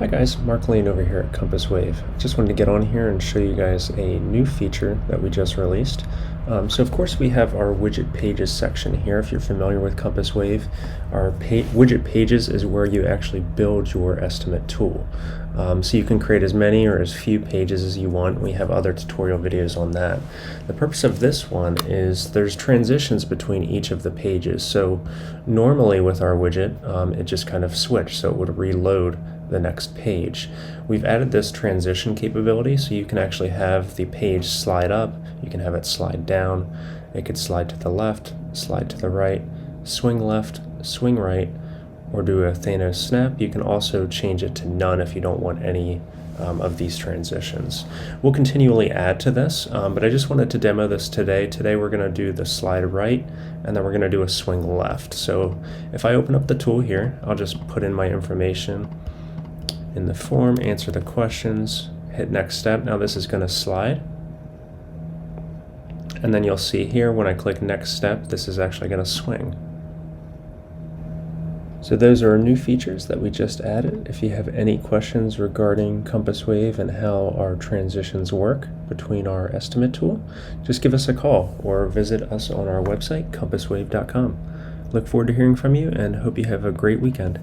Hi guys, Mark Lane over here at Compass Wave. Just wanted to get on here and show you guys a new feature that we just released. So of course we have our widget pages section here. If you're familiar with Compass Wave, our widget pages is where you actually build your estimate tool. So you can create as many or as few pages as you want. We have other tutorial videos on that. The purpose of this one is there's transitions between each of the pages. So normally with our widget, it just kind of switched, so it would reload the next page. We've added this transition capability so you can actually have the page slide up, you can have it slide down, it could slide to the left, slide to the right, swing left, swing right, or do a Thanos Snap. You can also change it to none if you don't want any of these transitions. We'll continually add to this, but I just wanted to demo this today. Today we're going to do the slide right, and then we're going to do a swing left. So if I open up the tool here, I'll just put in my information in the form, answer the questions, hit next step. Now this is going to slide. And then you'll see here when I click next step, this is actually going to swing. So those are our new features that we just added. If you have any questions regarding Compass Wave and how our transitions work between our estimate tool, just give us a call or visit us on our website, compasswave.com. Look forward to hearing from you and hope you have a great weekend.